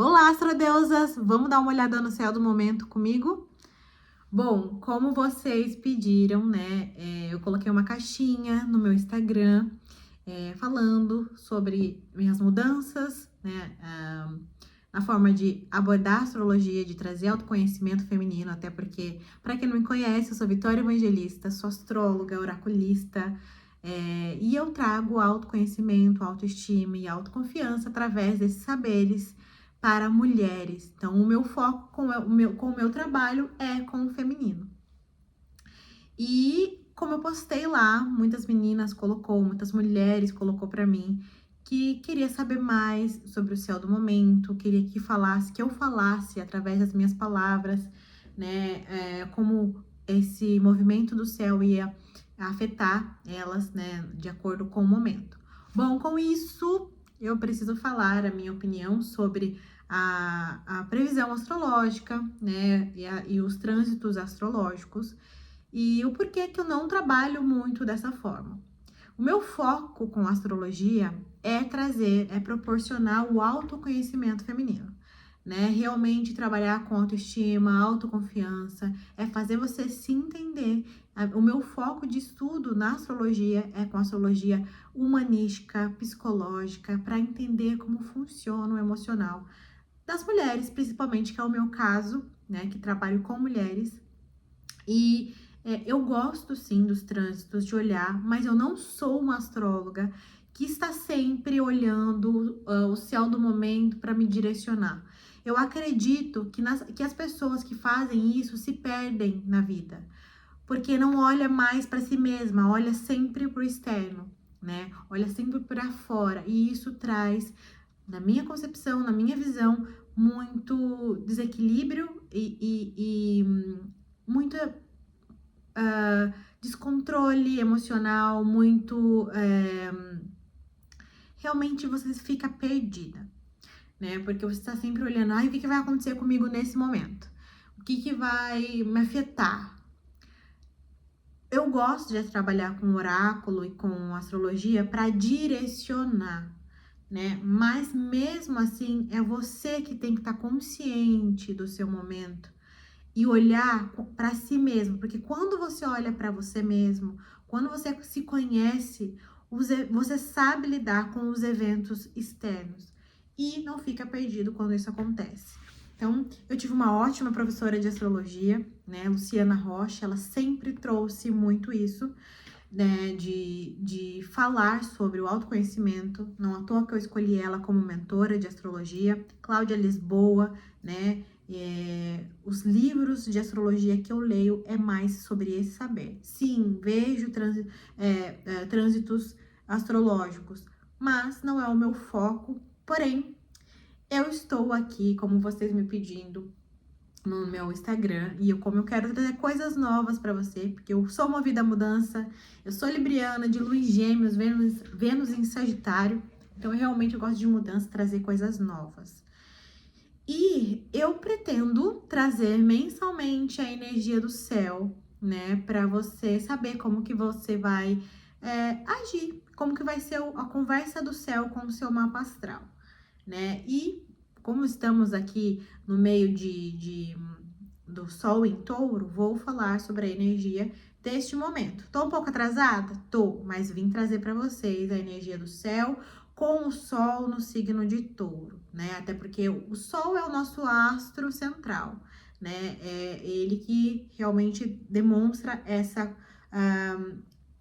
Olá, astrodeusas! Vamos dar uma olhada no céu do momento comigo? Bom, como vocês pediram, né, eu coloquei uma caixinha no meu Instagram, falando sobre minhas mudanças, né, na forma de abordar a astrologia, de trazer autoconhecimento feminino, até porque, para quem não me conhece, eu sou Vitória Evangelista, sou astróloga, oraculista, e eu trago autoconhecimento, autoestima e autoconfiança através desses saberes para mulheres. Então, o meu foco com o meu trabalho é com o feminino. E como eu postei lá, muitas mulheres colocou para mim que queria saber mais sobre o céu do momento, queria que eu falasse através das minhas palavras, né, como esse movimento do céu ia afetar elas, né, de acordo com o momento. Bom, com isso, eu preciso falar a minha opinião sobre a previsão astrológica, né, e os trânsitos astrológicos, e o porquê que eu não trabalho muito dessa forma. O meu foco com a astrologia é proporcionar o autoconhecimento feminino, né? Realmente trabalhar com autoestima, autoconfiança, é fazer você se entender. O meu foco de estudo na astrologia é com a astrologia humanística, psicológica, para entender como funciona o emocional das mulheres, principalmente, que é o meu caso, né? Que trabalho com mulheres. E eu gosto sim dos trânsitos, de olhar, mas eu não sou uma astróloga que está sempre olhando o céu do momento para me direcionar. Eu acredito que as pessoas que fazem isso se perdem na vida, porque não olha mais para si mesma, olha sempre para o externo, né? Olha sempre para fora, e isso traz, na minha concepção, na minha visão, muito desequilíbrio e muita descontrole emocional, realmente você fica perdida, né? Porque você está sempre olhando, ai, o que vai acontecer comigo nesse momento? O que vai me afetar? Eu gosto de trabalhar com oráculo e com astrologia para direcionar, né? Mas mesmo assim, é você que tem que estar consciente do seu momento e olhar para si mesmo, porque quando você olha para você mesmo, quando você se conhece, você sabe lidar com os eventos externos e não fica perdido quando isso acontece. Então, eu tive uma ótima professora de astrologia, né, Luciana Rocha, ela sempre trouxe muito isso, né, de falar sobre o autoconhecimento. Não à toa que eu escolhi ela como mentora de astrologia. Cláudia Lisboa, né, os livros de astrologia que eu leio é mais sobre esse saber. Sim, vejo trânsitos astrológicos, mas não é o meu foco. Porém, eu estou aqui, como vocês me pedindo, no meu Instagram, e como eu quero trazer coisas novas para você, porque eu sou movida à mudança, eu sou libriana, de lua em Gêmeos, Vênus em Sagitário, então eu gosto de mudança, trazer coisas novas. E eu pretendo trazer mensalmente a energia do céu, né, para você saber como que você vai agir, como que vai ser a conversa do céu com o seu mapa astral, né? E como estamos aqui no meio do Sol em Touro, vou falar sobre a energia deste momento. Tô um pouco atrasada? Tô, mas vim trazer para vocês a energia do céu com o Sol no signo de Touro, né? Até porque o Sol é o nosso astro central, né? É ele que realmente demonstra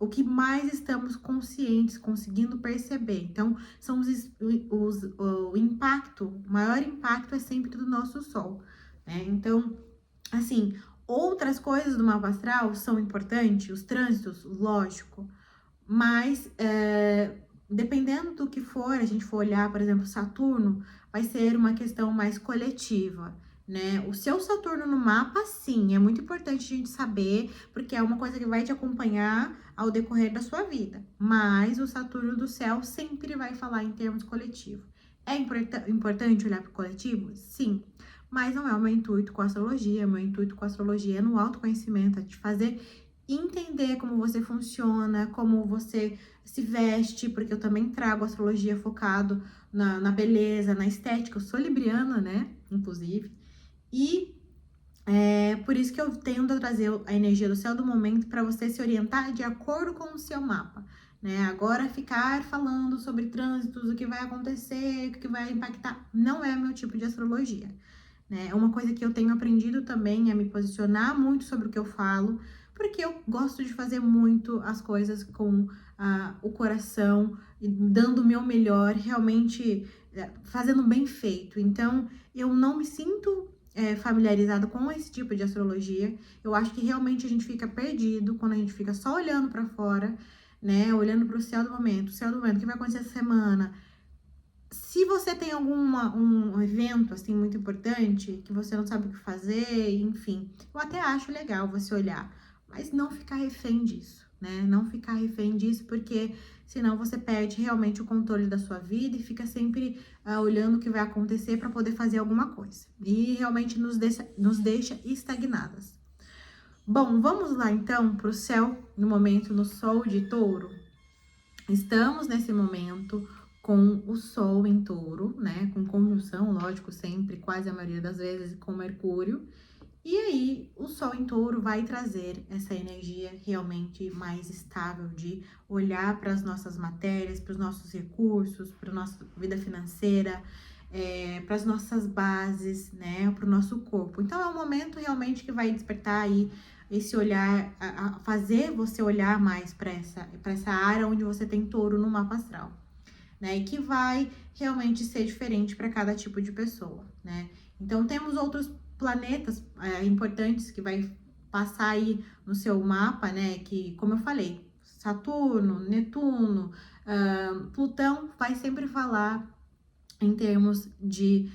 o que mais estamos conscientes, conseguindo perceber. Então, são o maior impacto é sempre do nosso Sol, né? Então, assim, outras coisas do mapa astral são importantes, os trânsitos, lógico, mas dependendo do que for, a gente for olhar, por exemplo, Saturno, vai ser uma questão mais coletiva, né? O seu Saturno no mapa, sim, é muito importante a gente saber, porque é uma coisa que vai te acompanhar ao decorrer da sua vida. Mas o Saturno do céu sempre vai falar em termos coletivos. É importante olhar para o coletivo? Sim. Mas não é o meu intuito com a astrologia. O meu intuito com a astrologia é no autoconhecimento, é te fazer entender como você funciona, como você se veste, porque eu também trago astrologia focado na beleza, na estética. Eu sou libriana, né? Inclusive. E é por isso que eu tendo a trazer a energia do céu do momento para você se orientar de acordo com o seu mapa, né? Agora ficar falando sobre trânsitos, o que vai acontecer, o que vai impactar, não é meu tipo de astrologia, né? É uma coisa que eu tenho aprendido também a me posicionar muito sobre o que eu falo, porque eu gosto de fazer muito as coisas com o coração, e dando o meu melhor, realmente fazendo bem feito. Então, eu não me sinto familiarizada com esse tipo de astrologia. Eu acho que realmente a gente fica perdido quando a gente fica só olhando para fora, né? Olhando para o céu do momento, o que vai acontecer essa semana. Se você tem um evento assim muito importante que você não sabe o que fazer, enfim, eu até acho legal você olhar, mas não ficar refém disso, né? Não ficar refém disso, porque senão você perde realmente o controle da sua vida e fica sempre olhando o que vai acontecer para poder fazer alguma coisa. E realmente nos deixa estagnadas. Bom, vamos lá então para o céu no momento no Sol de Touro. Estamos nesse momento com o Sol em Touro, né? Com conjunção, lógico, sempre, quase a maioria das vezes, com Mercúrio. E aí, o Sol em Touro vai trazer essa energia realmente mais estável de olhar para as nossas matérias, para os nossos recursos, para a nossa vida financeira, para as nossas bases, né? Para o nosso corpo. Então, é um momento realmente que vai despertar aí esse olhar, a fazer você olhar mais para essa área onde você tem touro no mapa astral, né? E que vai realmente ser diferente para cada tipo de pessoa, né? Então, temos outros planetas importantes que vai passar aí no seu mapa, né? Que, como eu falei, Saturno, Netuno, Plutão vai sempre falar em termos de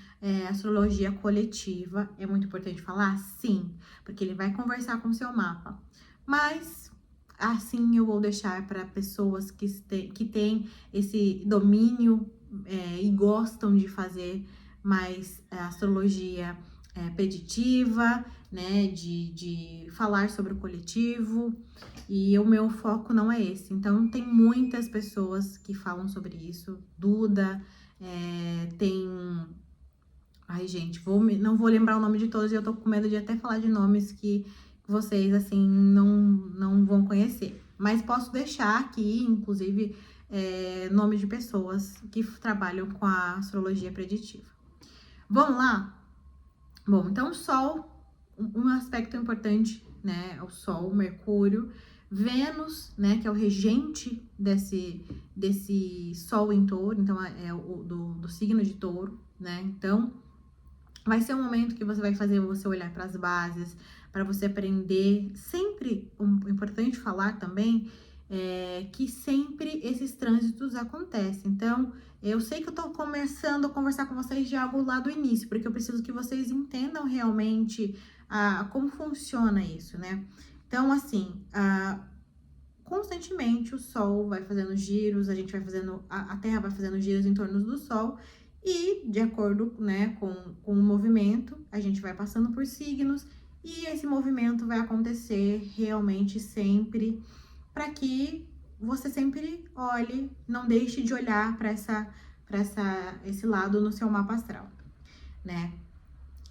astrologia coletiva. É muito importante falar? Sim, porque ele vai conversar com o seu mapa. Mas, assim, eu vou deixar para pessoas que têm esse domínio e gostam de fazer mais astrologia preditiva, né, de falar sobre o coletivo, e o meu foco não é esse. Então, tem muitas pessoas que falam sobre isso. Duda, tem. Ai, gente, não vou lembrar o nome de todos e eu tô com medo de até falar de nomes que vocês, assim, não vão conhecer. Mas posso deixar aqui, inclusive, nome de pessoas que trabalham com a astrologia preditiva. Vamos lá? Bom, então o Sol, um aspecto importante, né? É o Sol, Mercúrio, Vênus, né? Que é o regente desse Sol em Touro, então é o do signo de Touro, né? Então, vai ser um momento que vai fazer você olhar para as bases, para você aprender. Sempre, importante falar também, que sempre esses trânsitos acontecem. Então, eu sei que eu tô começando a conversar com vocês de algo lá do início, porque eu preciso que vocês entendam realmente como funciona isso, né? Então, assim, constantemente o Sol vai fazendo giros, a gente vai fazendo, a Terra vai fazendo giros em torno do Sol, e de acordo, né, com o movimento, a gente vai passando por signos, e esse movimento vai acontecer realmente sempre, para que você sempre olhe, não deixe de olhar para esse lado no seu mapa astral, né?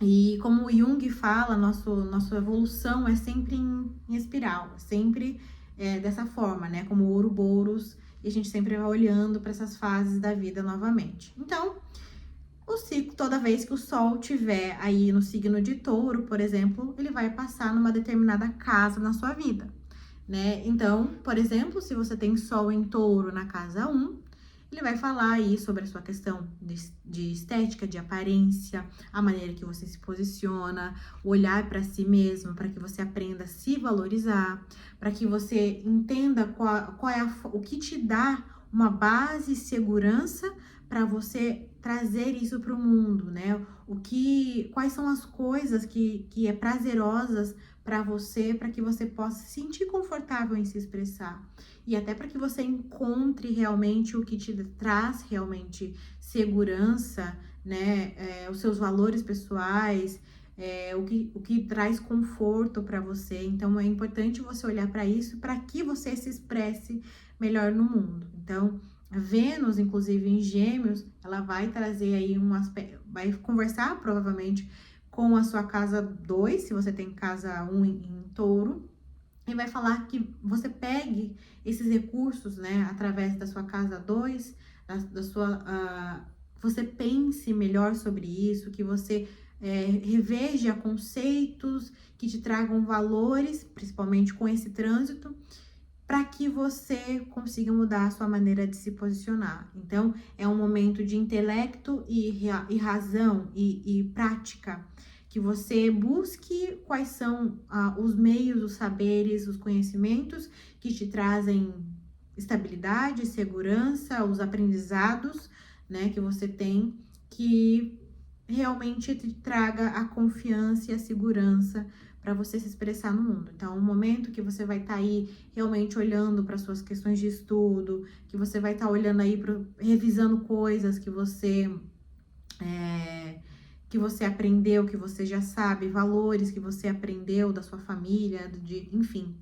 E como o Jung fala, nossa evolução é sempre em espiral, sempre dessa forma, né? Como Ouroboros, e a gente sempre vai olhando para essas fases da vida novamente. Então, o ciclo, toda vez que o Sol tiver aí no signo de Touro, por exemplo, ele vai passar numa determinada casa na sua vida, né? Então, por exemplo, se você tem Sol em Touro na casa 1, ele vai falar aí sobre a sua questão de estética, de aparência, a maneira que você se posiciona, olhar para si mesmo, para que você aprenda a se valorizar, para que você entenda qual é o que te dá uma base e segurança para você trazer isso para o mundo, né? Quais são as coisas que é prazerosas para você, para que você possa se sentir confortável em se expressar. E até para que você encontre realmente o que te traz realmente segurança, né? Os seus valores pessoais, o que traz conforto para você. Então, é importante você olhar para isso para que você se expresse melhor no mundo. Então, Vênus, inclusive em Gêmeos, ela vai trazer aí um aspecto, vai conversar provavelmente com a sua casa 2, se você tem casa 1 em Touro, e vai falar que você pegue esses recursos, né, através da sua casa 2, da sua. Você pense melhor sobre isso, que você reveja conceitos que te tragam valores, principalmente com esse trânsito, para que você consiga mudar a sua maneira de se posicionar. Então, é um momento de intelecto e razão e prática, que você busque quais são os meios, os saberes, os conhecimentos que te trazem estabilidade, segurança, os aprendizados, né, que você tem, que realmente te traga a confiança e a segurança para você se expressar no mundo. Então, é um momento que você vai estar aí realmente olhando para suas questões de estudo, que você vai estar olhando aí, revisando coisas que você aprendeu, que você já sabe, valores que você aprendeu da sua família, enfim,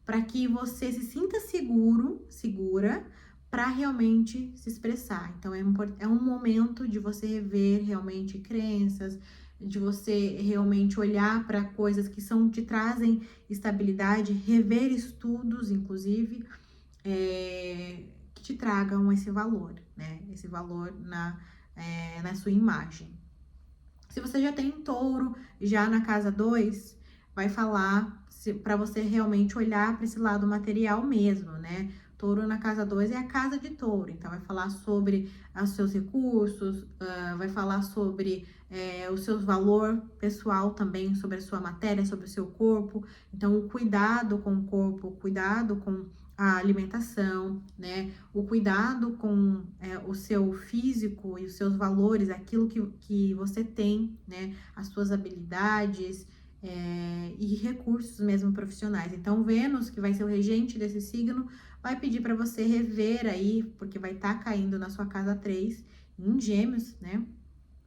para que você se sinta seguro, segura, para realmente se expressar. Então, é um momento de você rever realmente crenças, de você realmente olhar para coisas que te trazem estabilidade, rever estudos, inclusive, que te tragam esse valor, né? Esse valor na sua imagem. Se você já tem Touro, já na casa 2, vai falar para você realmente olhar para esse lado material mesmo, né? Touro na casa 2 é a casa de Touro, então vai falar sobre os seus recursos, vai falar sobre o seu valor pessoal também, sobre a sua matéria, sobre o seu corpo. Então, o cuidado com o corpo, o cuidado com a alimentação, né? O cuidado com o seu físico e os seus valores, aquilo que você tem, né? As suas habilidades e recursos mesmo profissionais. Então, Vênus, que vai ser o regente desse signo, vai pedir para você rever aí, porque vai estar caindo na sua casa 3, em Gêmeos, né?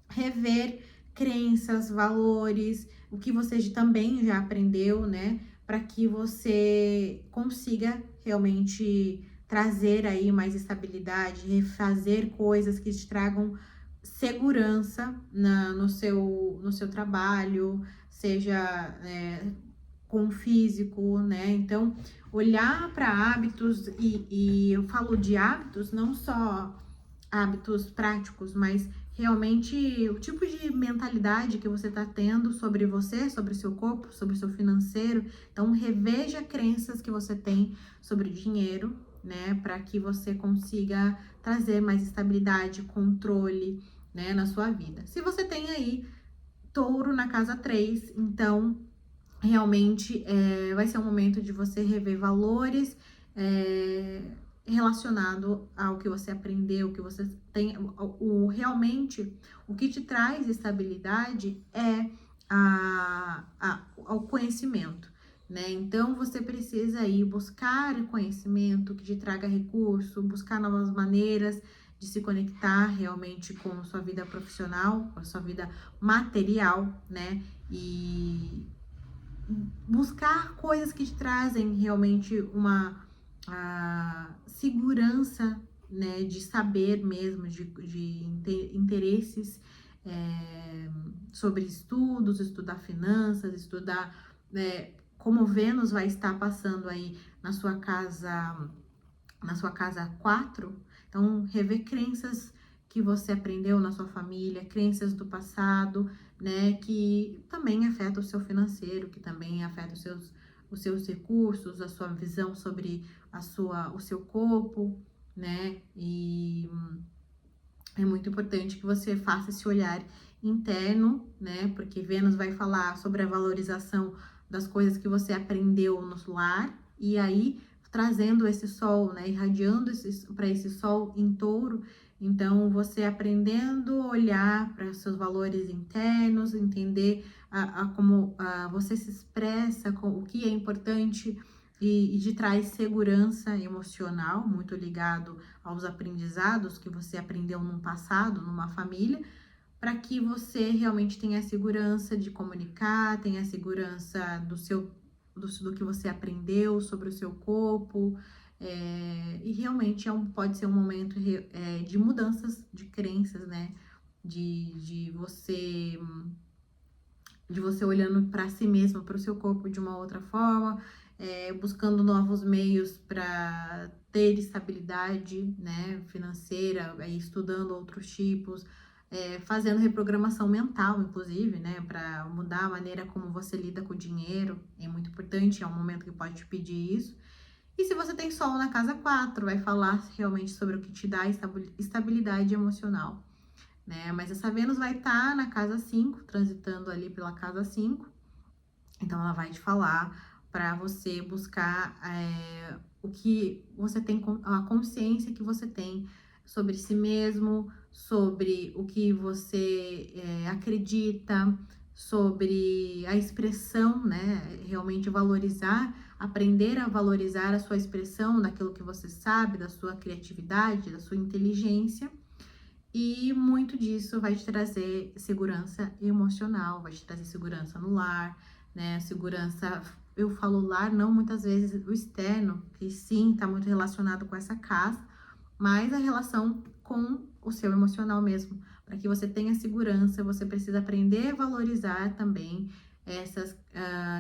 Rever crenças, valores, o que você também já aprendeu, né? Para que você consiga realmente trazer aí mais estabilidade, refazer coisas que te tragam segurança no seu trabalho, seja com o físico, né? Então, olhar para hábitos, e eu falo de hábitos, não só hábitos práticos, mas realmente o tipo de mentalidade que você está tendo sobre você, sobre o seu corpo, sobre o seu financeiro. Então, reveja crenças que você tem sobre o dinheiro, né, para que você consiga trazer mais estabilidade, controle, né, na sua vida. Se você tem aí Touro na casa 3, então realmente vai ser um momento de você rever valores relacionado ao que você aprendeu, o que você tem, realmente o que te traz estabilidade é ao conhecimento, né? Então você precisa aí buscar conhecimento que te traga recurso, buscar novas maneiras de se conectar realmente com a sua vida profissional, com a sua vida material, né? E buscar coisas que te trazem realmente uma segurança, né, de saber mesmo, de interesses sobre estudos, estudar finanças, estudar como Vênus vai estar passando aí na sua casa 4, então rever crenças que você aprendeu na sua família, crenças do passado, né, que também afeta o seu financeiro, que também afeta os seus recursos, a sua visão sobre o seu corpo, né, e é muito importante que você faça esse olhar interno, né, porque Vênus vai falar sobre a valorização das coisas que você aprendeu no lar, e aí trazendo esse sol, né, irradiando para esse sol em Touro. Então, você aprendendo a olhar para os seus valores internos, entender como você se expressa, o que é importante e te traz segurança emocional, muito ligado aos aprendizados que você aprendeu no passado, numa família, para que você realmente tenha a segurança de comunicar, tenha a segurança do que você aprendeu sobre o seu corpo, E realmente pode ser um momento de mudanças de crenças, né? De você olhando para si mesmo, para o seu corpo de uma outra forma, buscando novos meios para ter estabilidade, né, financeira, aí estudando outros tipos, fazendo reprogramação mental, inclusive, né, para mudar a maneira como você lida com o dinheiro. É muito importante, é um momento que pode te pedir isso. E se você tem Sol na casa 4, vai falar realmente sobre o que te dá estabilidade emocional, né? Mas essa Vênus vai estar na casa 5, transitando ali pela casa 5. Então, ela vai te falar para você buscar o que você tem, a consciência que você tem sobre si mesmo, sobre o que você acredita, sobre a expressão, né? Realmente valorizar, aprender a valorizar a sua expressão, daquilo que você sabe, da sua criatividade, da sua inteligência. E muito disso vai te trazer segurança emocional, vai te trazer segurança no lar, né? Segurança, eu falo lar, não muitas vezes o externo, que sim, tá muito relacionado com essa casa, mas a relação com o seu emocional mesmo. Para que você tenha segurança, você precisa aprender a valorizar também essas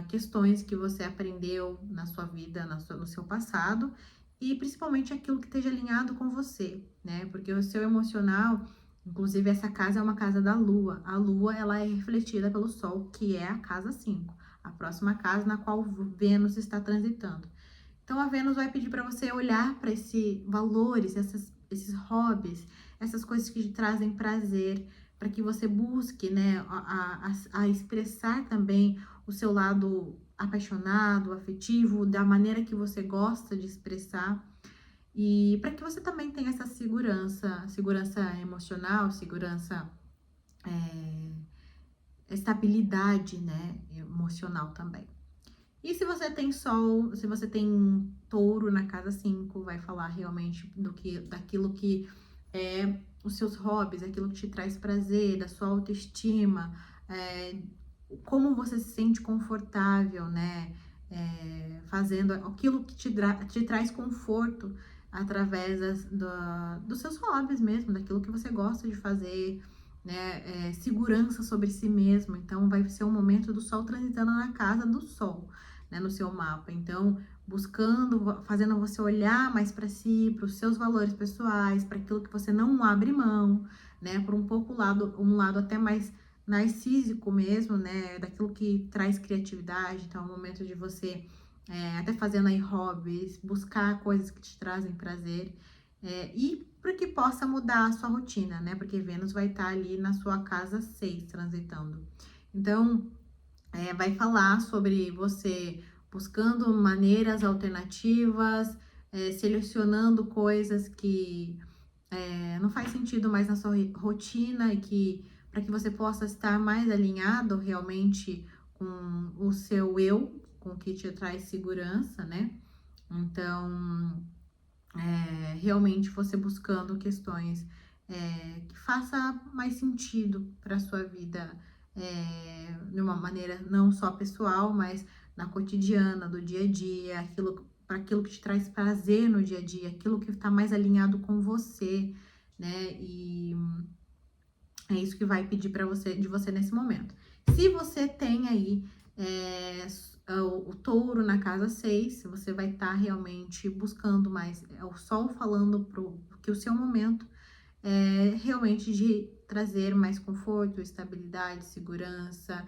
questões que você aprendeu na sua vida, no seu passado, e principalmente aquilo que esteja alinhado com você, né? Porque o seu emocional, inclusive essa casa é uma casa da Lua. A Lua, ela é refletida pelo Sol, que é a casa 5, a próxima casa na qual Vênus está transitando. Então a Vênus vai pedir para você olhar para esses valores, esses hobbies, essas coisas que te trazem prazer, para que você busque, né, a expressar também o seu lado apaixonado, afetivo, da maneira que você gosta de expressar. E para que você também tenha essa segurança emocional, segurança, estabilidade, né, emocional também. E se você tem Sol, se você tem Touro na casa 5, vai falar realmente daquilo que é os seus hobbies, aquilo que te traz prazer, da sua autoestima, como você se sente confortável, né? Fazendo aquilo que te traz conforto através dos seus hobbies mesmo, daquilo que você gosta de fazer, né? Segurança sobre si mesmo. Então, vai ser um momento do Sol transitando na casa do Sol, né? No seu mapa. Então, fazendo você olhar mais para si, para os seus valores pessoais, para aquilo que você não abre mão, né? Por um lado até mais narcísico mesmo, né? Daquilo que traz criatividade. Então, é um momento de você até fazendo aí hobbies, buscar coisas que te trazem prazer, e para que possa mudar a sua rotina, né? Porque Vênus vai estar ali na sua casa 6 transitando. Então, vai falar sobre você buscando maneiras alternativas, selecionando coisas que não faz sentido mais na sua rotina, e que para que você possa estar mais alinhado realmente com o seu eu, com o que te traz segurança, né? Então, realmente você buscando questões que faça mais sentido para sua vida, de uma maneira não só pessoal, mas na cotidiana, do dia a dia, para aquilo que te traz prazer no dia a dia, aquilo que está mais alinhado com você, né? E é isso que vai pedir para você, de você nesse momento. Se você tem aí o touro na casa 6, você vai estar realmente buscando mais, o sol falando que o seu momento é realmente de trazer mais conforto, estabilidade, segurança,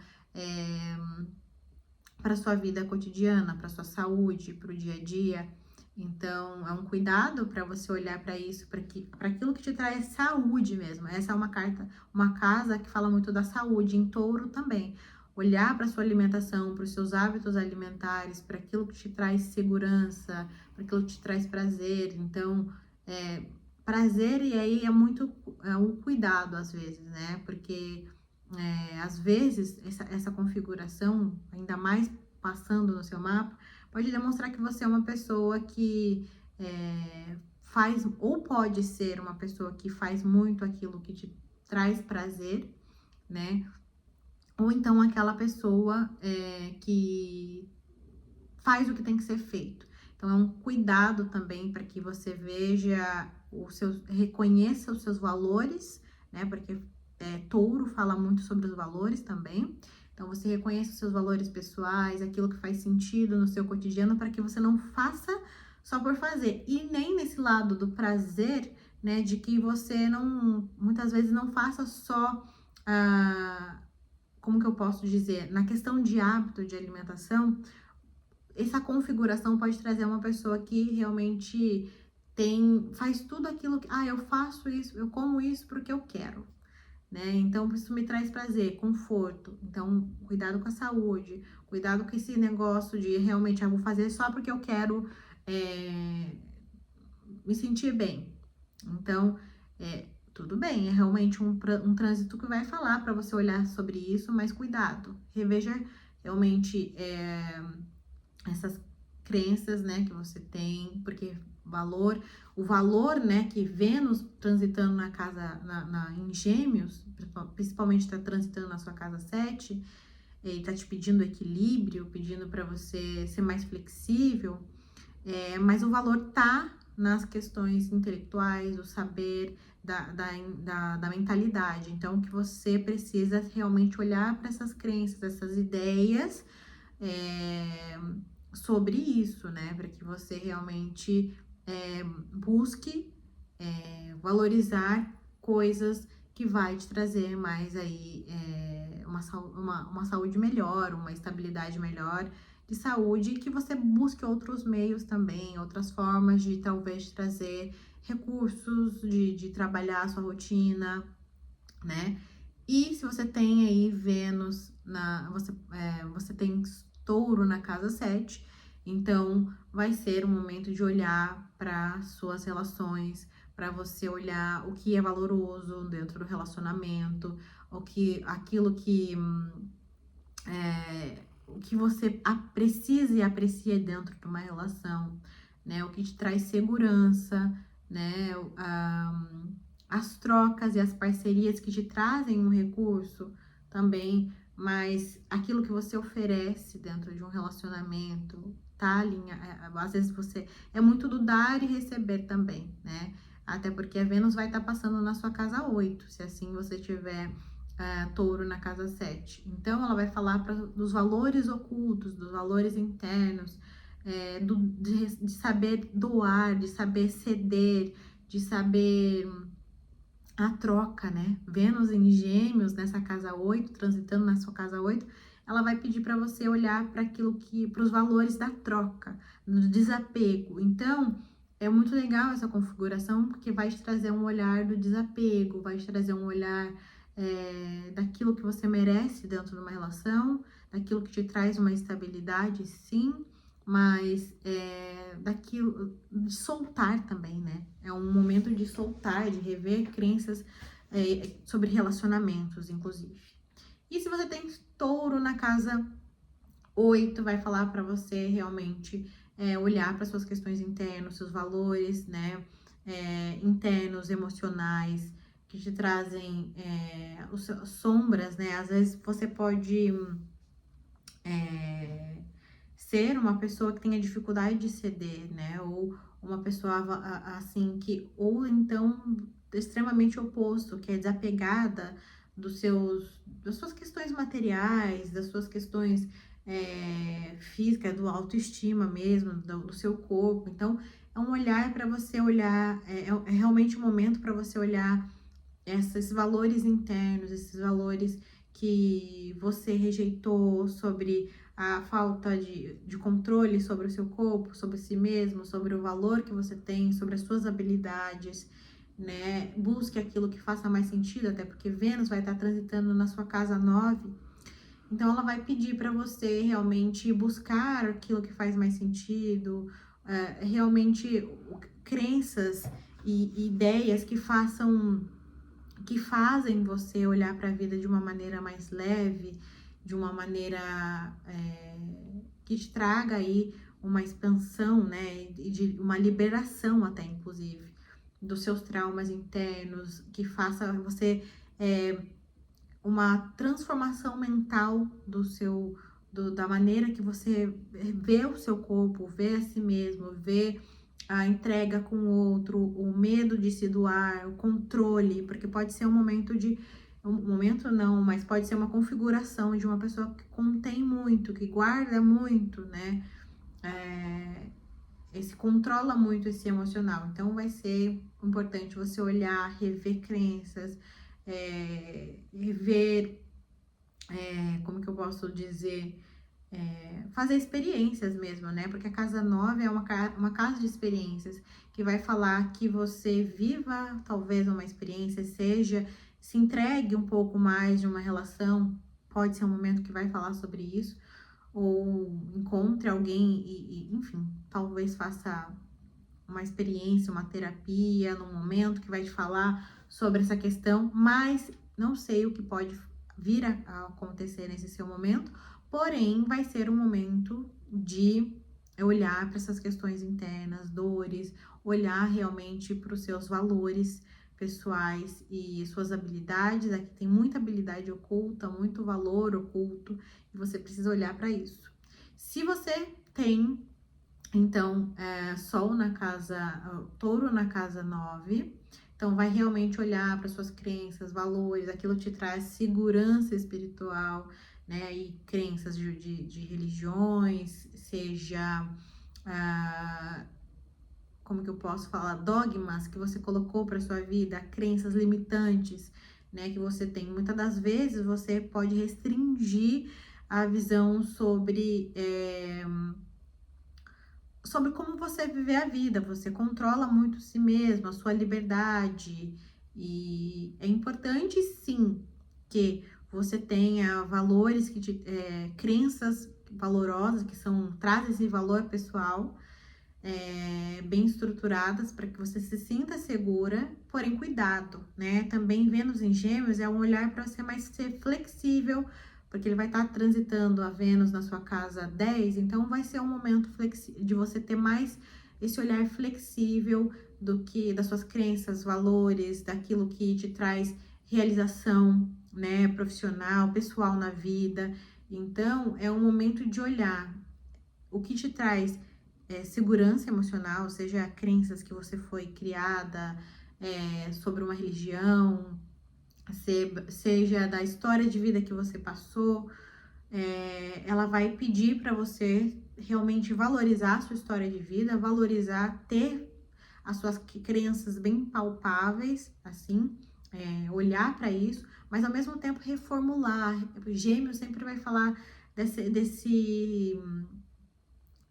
para sua vida cotidiana, para sua saúde, para o dia a dia. Então, é um cuidado para você olhar para isso, para aquilo que te traz saúde mesmo. Essa é uma casa que fala muito da saúde, em touro também. Olhar para sua alimentação, para os seus hábitos alimentares, para aquilo que te traz segurança, para aquilo que te traz prazer. Então, prazer, e aí é um cuidado às vezes, né? Porque às vezes essa configuração, ainda mais passando no seu mapa, pode demonstrar que você é uma pessoa que faz, ou pode ser uma pessoa que faz muito aquilo que te traz prazer, né? Ou então aquela pessoa que faz o que tem que ser feito. Então é um cuidado também para que você veja reconheça os seus valores, né? Porque touro fala muito sobre os valores também. Então você reconheça os seus valores pessoais, aquilo que faz sentido no seu cotidiano, para que você não faça só por fazer. E nem nesse lado do prazer, né? De que você não, muitas vezes não faça só, como que eu posso dizer, na questão de hábito de alimentação, essa configuração pode trazer uma pessoa que realmente faz tudo aquilo que, eu faço isso, eu como isso porque eu quero, né? Então, isso me traz prazer, conforto. Então, cuidado com a saúde, cuidado com esse negócio de realmente, vou fazer só porque eu quero me sentir bem. Então, tudo bem, é realmente um trânsito que vai falar para você olhar sobre isso, mas cuidado, reveja realmente essas crenças, né, que você tem, porque o valor, né, que Vênus transitando na casa, em Gêmeos, principalmente está transitando na sua casa 7, e está te pedindo equilíbrio, pedindo para você ser mais flexível, mas o valor tá nas questões intelectuais, o saber, da mentalidade. Então, que você precisa realmente olhar para essas crenças, essas ideias, sobre isso, né? Para que você realmente busque valorizar coisas que vai te trazer mais aí uma saúde melhor, uma estabilidade melhor de saúde, e que você busque outros meios também, outras formas de talvez trazer recursos, de trabalhar a sua rotina, né? E se você tem aí Vênus, você tem Touro na casa 7, então vai ser um momento de olhar para suas relações, para você olhar o que é valoroso dentro do relacionamento, aquilo o que você precisa e aprecia dentro de uma relação, né? O que te traz segurança, né? As trocas e as parcerias que te trazem um recurso também, mas aquilo que você oferece dentro de um relacionamento, tá às vezes é muito do dar e receber também, né? Até porque a Vênus vai estar passando na sua casa 8, se assim você tiver Touro na casa 7. Então, ela vai falar dos valores ocultos, dos valores internos, de saber doar, de saber ceder, de saber a troca, né? Vênus em Gêmeos, nessa casa 8, transitando na sua casa 8, ela vai pedir para você olhar para para os valores da troca, do desapego. Então, é muito legal essa configuração, porque vai te trazer um olhar do desapego, vai te trazer um olhar daquilo que você merece dentro de uma relação, daquilo que te traz uma estabilidade, sim, mas daquilo de soltar também, né? É um momento de soltar, de rever crenças sobre relacionamentos, inclusive. E se você tem Touro na casa 8, vai falar para você realmente olhar para suas questões internas, seus valores, né? Internos, emocionais, que te trazem sombras, né? Às vezes você pode ser uma pessoa que tenha dificuldade de ceder, né? Ou uma pessoa assim ou então extremamente oposto, que é desapegada das suas questões materiais, das suas questões físicas, do autoestima mesmo, do seu corpo. Então, é um olhar para você olhar, é realmente um momento para você olhar esses valores internos, esses valores que você rejeitou, sobre a falta de controle sobre o seu corpo, sobre si mesmo, sobre o valor que você tem, sobre as suas habilidades, né? Busque aquilo que faça mais sentido, até porque Vênus vai estar transitando na sua casa 9. Então, ela vai pedir para você realmente buscar aquilo que faz mais sentido, realmente crenças e ideias que fazem você olhar para a vida de uma maneira mais leve, de uma maneira que te traga aí uma expansão, né, e de uma liberação até, inclusive, dos seus traumas internos, que faça você uma transformação mental da maneira que você vê o seu corpo, vê a si mesmo, vê a entrega com o outro, o medo de se doar, o controle, porque pode ser um momento não, mas pode ser uma configuração de uma pessoa que contém muito, que guarda muito, né? Esse controla muito esse emocional. Então vai ser importante você olhar, rever crenças, rever, como que eu posso dizer, fazer experiências mesmo, né? Porque a casa 9 é uma casa de experiências que vai falar que você viva talvez uma experiência, se entregue um pouco mais de uma relação. Pode ser um momento que vai falar sobre isso, ou encontre alguém enfim, talvez faça uma experiência, uma terapia, num momento que vai te falar sobre essa questão, mas não sei o que pode vir a acontecer nesse seu momento, porém vai ser um momento de olhar para essas questões internas, dores, olhar realmente para os seus valores pessoais e suas habilidades. Aqui tem muita habilidade oculta, muito valor oculto, e você precisa olhar para isso. Se você tem então, Sol na casa, Touro na casa 9. Então, vai realmente olhar para suas crenças, valores, aquilo te traz segurança espiritual, né? E crenças de religiões, seja, como que eu posso falar? Dogmas que você colocou para sua vida, crenças limitantes, né? Que você tem. Muitas das vezes você pode restringir a visão sobre como você viver a vida. Você controla muito si mesmo, a sua liberdade. E é importante, sim, que você tenha valores crenças valorosas que trazem esse valor pessoal, bem estruturadas para que você se sinta segura, porém cuidado, né? Também Vênus em Gêmeos é um olhar para você mais ser flexível, porque ele vai estar transitando a Vênus na sua casa 10, então vai ser um momento de você ter mais esse olhar flexível do que das suas crenças, valores, daquilo que te traz realização, né, profissional, pessoal na vida. Então, é um momento de olhar o que te traz segurança emocional, seja crenças que você foi criada, sobre uma religião, seja da história de vida que você passou. Ela vai pedir para você realmente valorizar a sua história de vida, valorizar, ter as suas crenças bem palpáveis, assim, olhar para isso, mas ao mesmo tempo reformular. Gêmeos sempre vai falar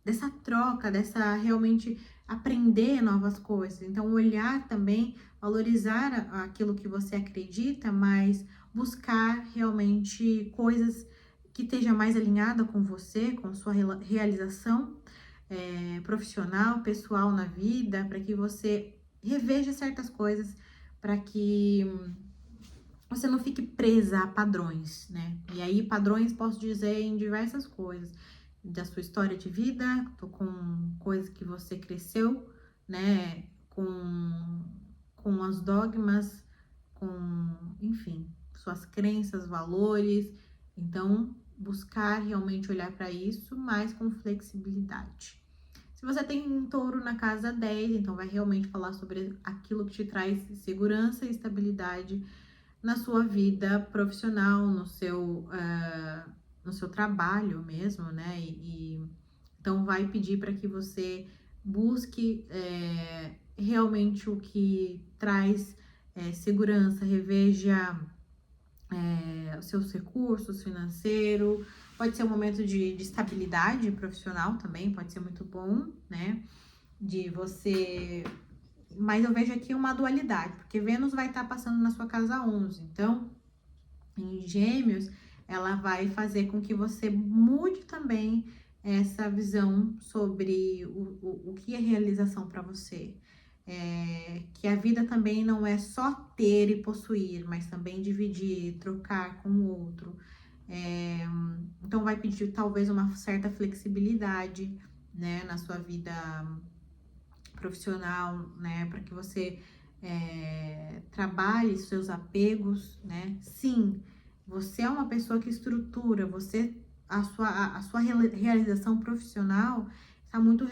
dessa troca, dessa realmente aprender novas coisas. Então, olhar também, valorizar aquilo que você acredita, mas buscar realmente coisas que esteja mais alinhada com você, com sua realização profissional, pessoal na vida, para que você reveja certas coisas, para que você não fique presa a padrões, né? E aí, padrões posso dizer em diversas coisas, da sua história de vida, com coisas que você cresceu, né? Com os dogmas, enfim, suas crenças, valores. Então, buscar realmente olhar para isso, mas com flexibilidade. Se você tem um touro na casa 10, então vai realmente falar sobre aquilo que te traz segurança e estabilidade na sua vida profissional, no seu trabalho mesmo, né? Então vai pedir para que você busque realmente o que traz segurança, reveja os seus recursos financeiros. Pode ser um momento de estabilidade profissional também, pode ser muito bom, né? De você. Mas eu vejo aqui uma dualidade, porque Vênus vai estar passando na sua casa 11. Então, em Gêmeos, ela vai fazer com que você mude também essa visão sobre o que é realização para você. Que a vida também não é só ter e possuir, mas também dividir, trocar com o outro. Então, vai pedir talvez uma certa flexibilidade, né, na sua vida profissional, né, para que você trabalhe seus apegos, né? Sim, você é uma pessoa que estrutura, você a sua realização profissional está muito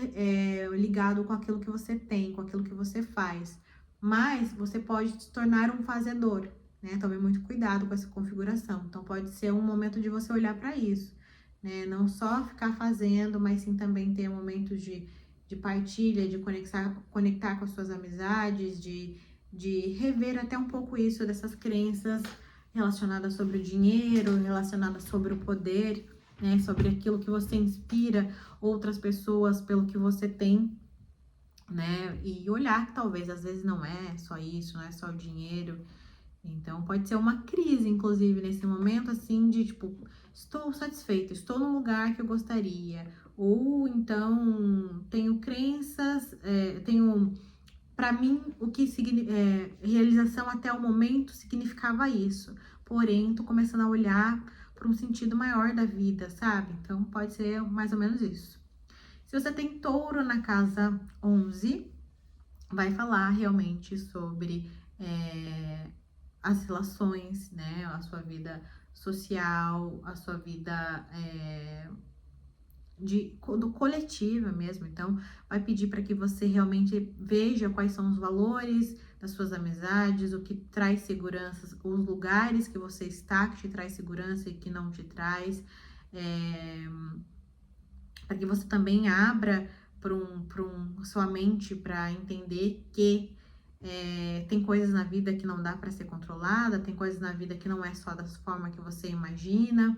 ligado com aquilo que você tem, com aquilo que você faz. Mas você pode se tornar um fazedor, né? Tome muito cuidado com essa configuração. Então, pode ser um momento de você olhar para isso, né? Não só ficar fazendo, mas sim também ter momentos de partilha, de conectar com as suas amizades, de rever até um pouco isso, dessas crenças relacionadas sobre o dinheiro, relacionadas sobre o poder, né? Sobre aquilo que você inspira outras pessoas pelo que você tem, né? E olhar que talvez às vezes não é só isso, não é só o dinheiro. Então pode ser uma crise, inclusive, nesse momento, assim, de tipo, estou satisfeita, estou no lugar que eu gostaria. Ou então tenho crenças, tenho. Para mim, realização até o momento significava isso. Porém, tô começando a olhar para um sentido maior da vida, sabe? Então, pode ser mais ou menos isso. Se você tem touro na casa 11, vai falar realmente sobre as relações, né? A sua vida social, a sua vida do coletiva mesmo. Então, vai pedir para que você realmente veja quais são os valores das suas amizades, o que traz segurança, os lugares que você está que te traz segurança e que não te traz, para que você também abra sua mente para entender que tem coisas na vida que não dá para ser controlada, tem coisas na vida que não é só da forma que você imagina.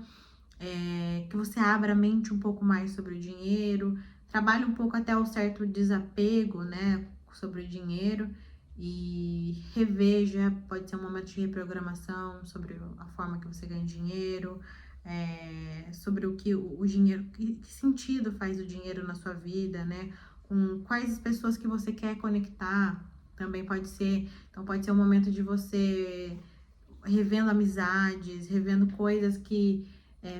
Que você abra a mente um pouco mais sobre o dinheiro, trabalhe um pouco até o certo desapego, né, sobre o dinheiro e reveja, pode ser um momento de reprogramação sobre a forma que você ganha dinheiro, sobre o que o dinheiro, que sentido faz o dinheiro na sua vida, né, com quais as pessoas que você quer conectar, também pode ser, então pode ser um momento de você revendo amizades, revendo coisas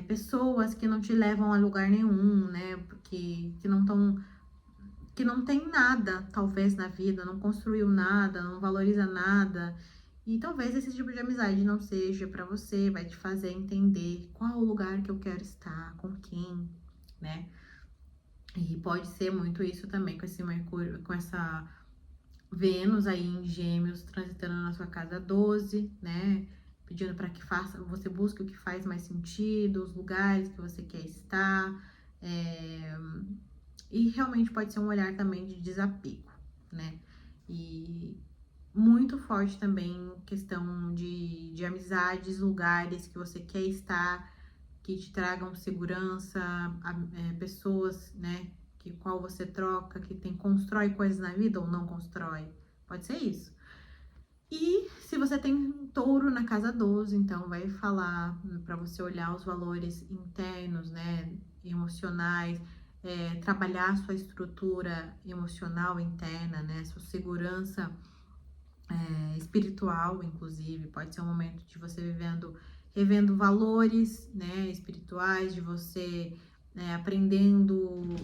pessoas que não te levam a lugar nenhum, né? Porque que não tem nada, talvez, na vida, não construiu nada, não valoriza nada. E talvez esse tipo de amizade não seja para você, vai te fazer entender qual o lugar que eu quero estar, com quem, né? E pode ser muito isso também com esse Mercúrio, com essa Vênus aí em Gêmeos transitando na sua casa 12, né? Pedindo para que você busque o que faz mais sentido, os lugares que você quer estar. é, E realmente pode ser um olhar também de desapego, né? E muito forte também questão de amizades, lugares que você quer estar, que te tragam segurança, pessoas, né, que qual você troca, constrói coisas na vida ou não constrói. Pode ser isso. E se você tem um touro na casa 12, então vai falar para você olhar os valores internos, né, emocionais, trabalhar a sua estrutura emocional interna, né, sua segurança espiritual, inclusive. Pode ser um momento de você revendo valores, né, espirituais, de você aprendendo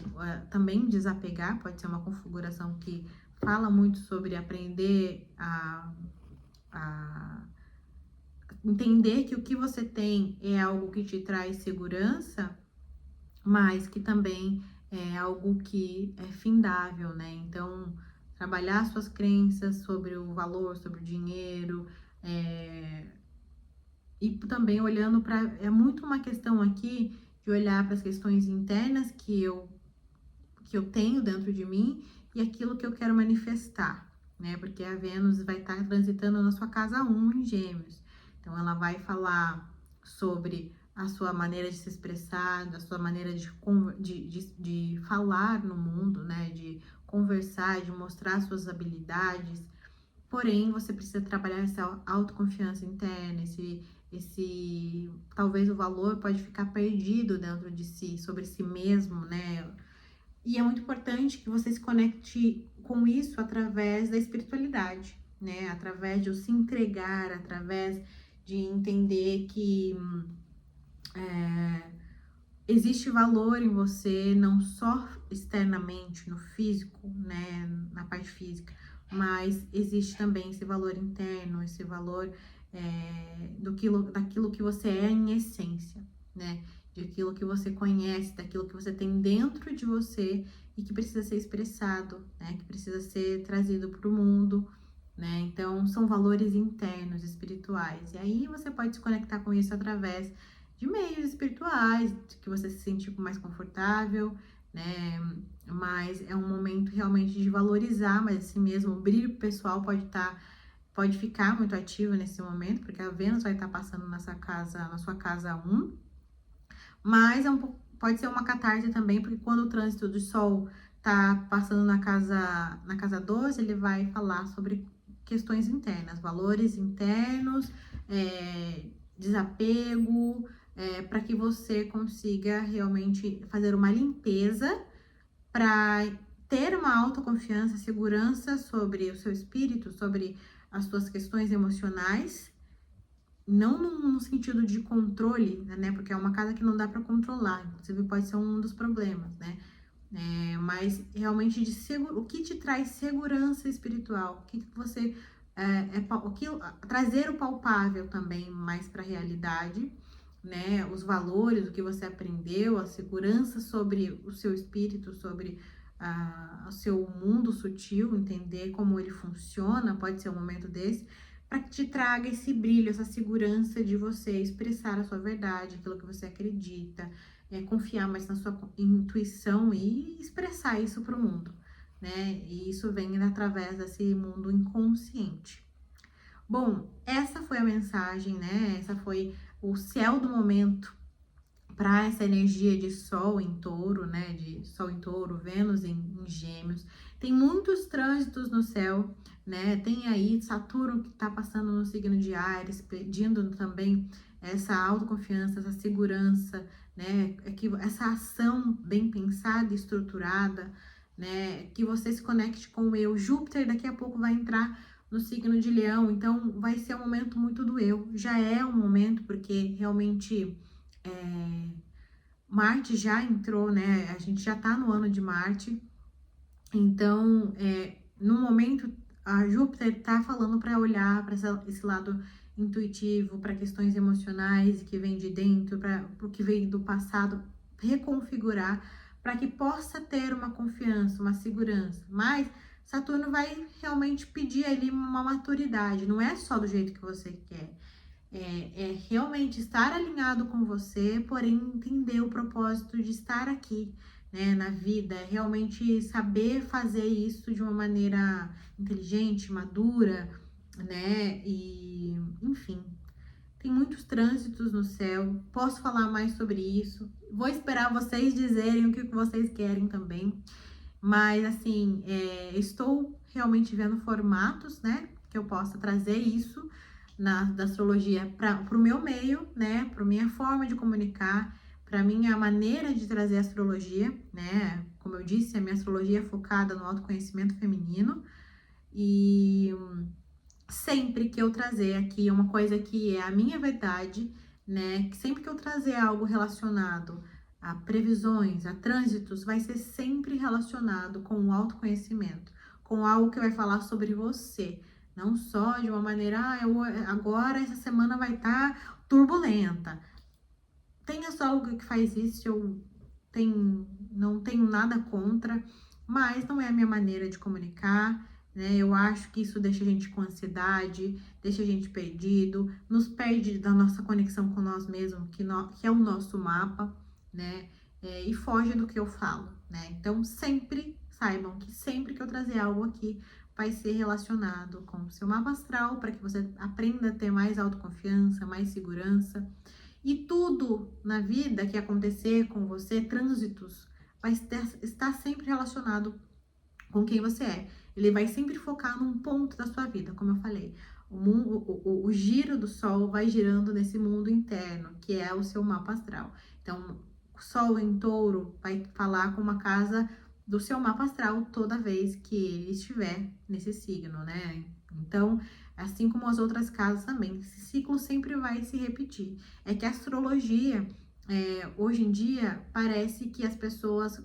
também desapegar. Pode ser uma configuração que fala muito sobre aprender a entender que o que você tem é algo que te traz segurança, mas que também é algo que é findável, né? Então, trabalhar suas crenças sobre o valor, sobre o dinheiro, e também olhando para. É muito uma questão aqui de olhar para as questões internas que eu tenho dentro de mim e aquilo que eu quero manifestar, né? Porque a Vênus vai estar transitando na sua casa 1 em Gêmeos. Então, ela vai falar sobre a sua maneira de se expressar, da sua maneira de falar no mundo, né? De conversar, de mostrar suas habilidades. Porém, você precisa trabalhar essa autoconfiança interna, talvez o valor pode ficar perdido dentro de si, sobre si mesmo, né? E é muito importante que você se conecte com isso através da espiritualidade, né? Através de se entregar, através de entender que existe valor em você, não só externamente, no físico, né? Na parte física, mas existe também esse valor interno, esse valor daquilo que você é em essência, né? daquilo que você conhece, daquilo que você tem dentro de você e que precisa ser expressado, né? Que precisa ser trazido para o mundo, né? Então, são valores internos, espirituais. E aí você pode se conectar com isso através de meios espirituais, que você se sentir mais confortável, né? Mas é um momento realmente de valorizar, mas assim mesmo, o brilho pessoal pode ficar muito ativo nesse momento, porque a Vênus vai estar passando na sua casa um, mas pode ser uma catarse também, porque quando o trânsito do Sol tá passando na casa 12, ele vai falar sobre questões internas, valores internos, desapego, para que você consiga realmente fazer uma limpeza para ter uma autoconfiança, segurança sobre o seu espírito, sobre as suas questões emocionais, não no sentido de controle, né? Porque é uma casa que não dá para controlar, inclusive pode ser um dos problemas, né? Mas realmente o que te traz segurança espiritual, o que você trazer o palpável também mais para a realidade, né? Os valores, o que você aprendeu, a segurança sobre o seu espírito, sobre o seu mundo sutil, entender como ele funciona, pode ser um momento desse, para que te traga esse brilho, essa segurança de você expressar a sua verdade, aquilo que você acredita, confiar mais na sua intuição e expressar isso para o mundo, né? E isso vem através desse mundo inconsciente. Bom, essa foi a mensagem, né? Essa foi o céu do momento para essa energia de Sol em Touro, né? De Sol em Touro, Vênus em Gêmeos. Tem muitos trânsitos no céu, né? Tem aí Saturno que está passando no signo de Áries, pedindo também essa autoconfiança, essa segurança, né? Essa ação bem pensada e estruturada, né? Que você se conecte com o eu. Júpiter daqui a pouco vai entrar no signo de Leão, então vai ser um momento muito do eu. Já é um momento, porque realmente Marte já entrou, né? A gente já tá no ano de Marte, então no momento a Júpiter tá falando para olhar para esse lado intuitivo, para questões emocionais que vem de dentro, para o que vem do passado, reconfigurar para que possa ter uma confiança, uma segurança. Mas Saturno vai realmente pedir ali uma maturidade, não é só do jeito que você quer. Realmente estar alinhado com você, porém entender o propósito de estar aqui, né, na vida, realmente saber fazer isso de uma maneira inteligente, madura, né, e enfim, tem muitos trânsitos no céu, posso falar mais sobre isso, vou esperar vocês dizerem o que vocês querem também, mas assim, estou realmente vendo formatos, né, que eu possa trazer isso da astrologia para o meu meio, né, para minha forma de comunicar, para minha maneira de trazer a astrologia, né, como eu disse, a minha astrologia é focada no autoconhecimento feminino e sempre que eu trazer aqui uma coisa que é a minha verdade, né, que sempre que eu trazer algo relacionado a previsões, a trânsitos, vai ser sempre relacionado com o autoconhecimento, com algo que vai falar sobre você, não só de uma maneira, agora essa semana vai estar turbulenta. Tem astrólogo que faz isso, não tenho nada contra, mas não é a minha maneira de comunicar, né? Eu acho que isso deixa a gente com ansiedade, deixa a gente perdido, nos perde da nossa conexão com nós mesmos, que é o nosso mapa, né? E foge do que eu falo, né? Então, sempre saibam que sempre que eu trazer algo aqui, vai ser relacionado com o seu mapa astral, para que você aprenda a ter mais autoconfiança, mais segurança. E tudo na vida que acontecer com você, trânsitos, vai estar sempre relacionado com quem você é. Ele vai sempre focar num ponto da sua vida, como eu falei. O giro do Sol vai girando nesse mundo interno, que é o seu mapa astral. Então, o Sol em Touro vai falar com uma casa do seu mapa astral toda vez que ele estiver nesse signo, né? Então, assim como as outras casas também, esse ciclo sempre vai se repetir. É que a astrologia, hoje em dia, parece que as pessoas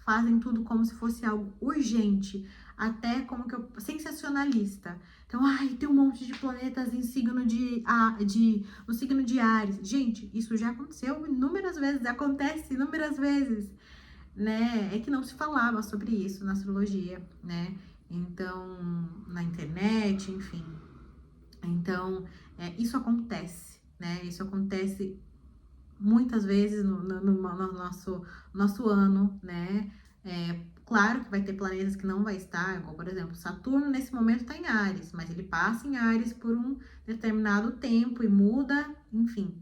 fazem tudo como se fosse algo urgente, até como que eu sensacionalista. Então, ai, tem um monte de planetas em signo no signo de Áries. Gente, isso já aconteceu inúmeras vezes, acontece inúmeras vezes, né? É que não se falava sobre isso na astrologia, né? Então, na internet, enfim. Então, isso acontece, né? Isso acontece muitas vezes no nosso ano, né? Claro que vai ter planetas que não vai estar, igual, por exemplo, Saturno nesse momento está em Áries, mas ele passa em Áries por um determinado tempo e muda, enfim.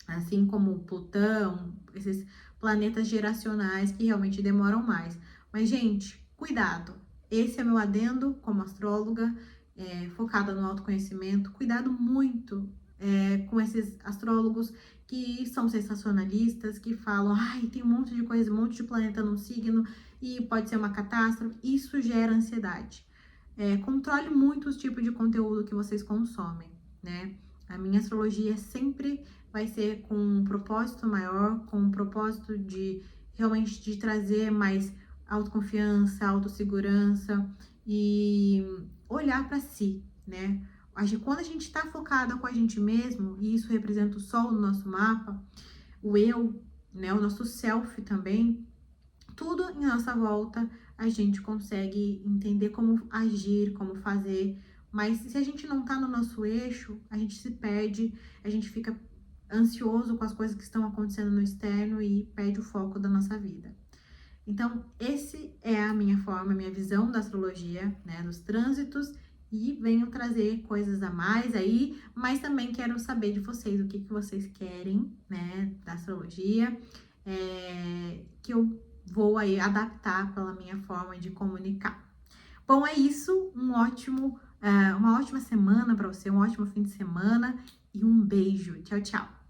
Assim como Plutão, esses planetas geracionais que realmente demoram mais. Mas, gente, cuidado. Esse é meu adendo como astróloga, focada no autoconhecimento. Cuidado muito com esses astrólogos que são sensacionalistas, que falam, ai, tem um monte de coisa, um monte de planeta no signo e pode ser uma catástrofe. Isso gera ansiedade. Controle muito os tipos de conteúdo que vocês consomem, né? A minha astrologia sempre vai ser com um propósito maior, com um propósito de realmente de trazer mais autoconfiança, autossegurança e olhar para si, né? Quando a gente está focada com a gente mesmo, e isso representa o sol no nosso mapa, o eu, né? O nosso self também, tudo em nossa volta a gente consegue entender como agir, como fazer. Mas se a gente não tá no nosso eixo, a gente se perde, a gente fica ansioso com as coisas que estão acontecendo no externo e perde o foco da nossa vida. Então, esse é a minha forma, a minha visão da astrologia, né, dos trânsitos, e venho trazer coisas a mais aí, mas também quero saber de vocês o que vocês querem, né, da astrologia, que eu vou aí adaptar pela minha forma de comunicar. Bom, é isso, uma ótima semana para você, um ótimo fim de semana e um beijo. Tchau, tchau.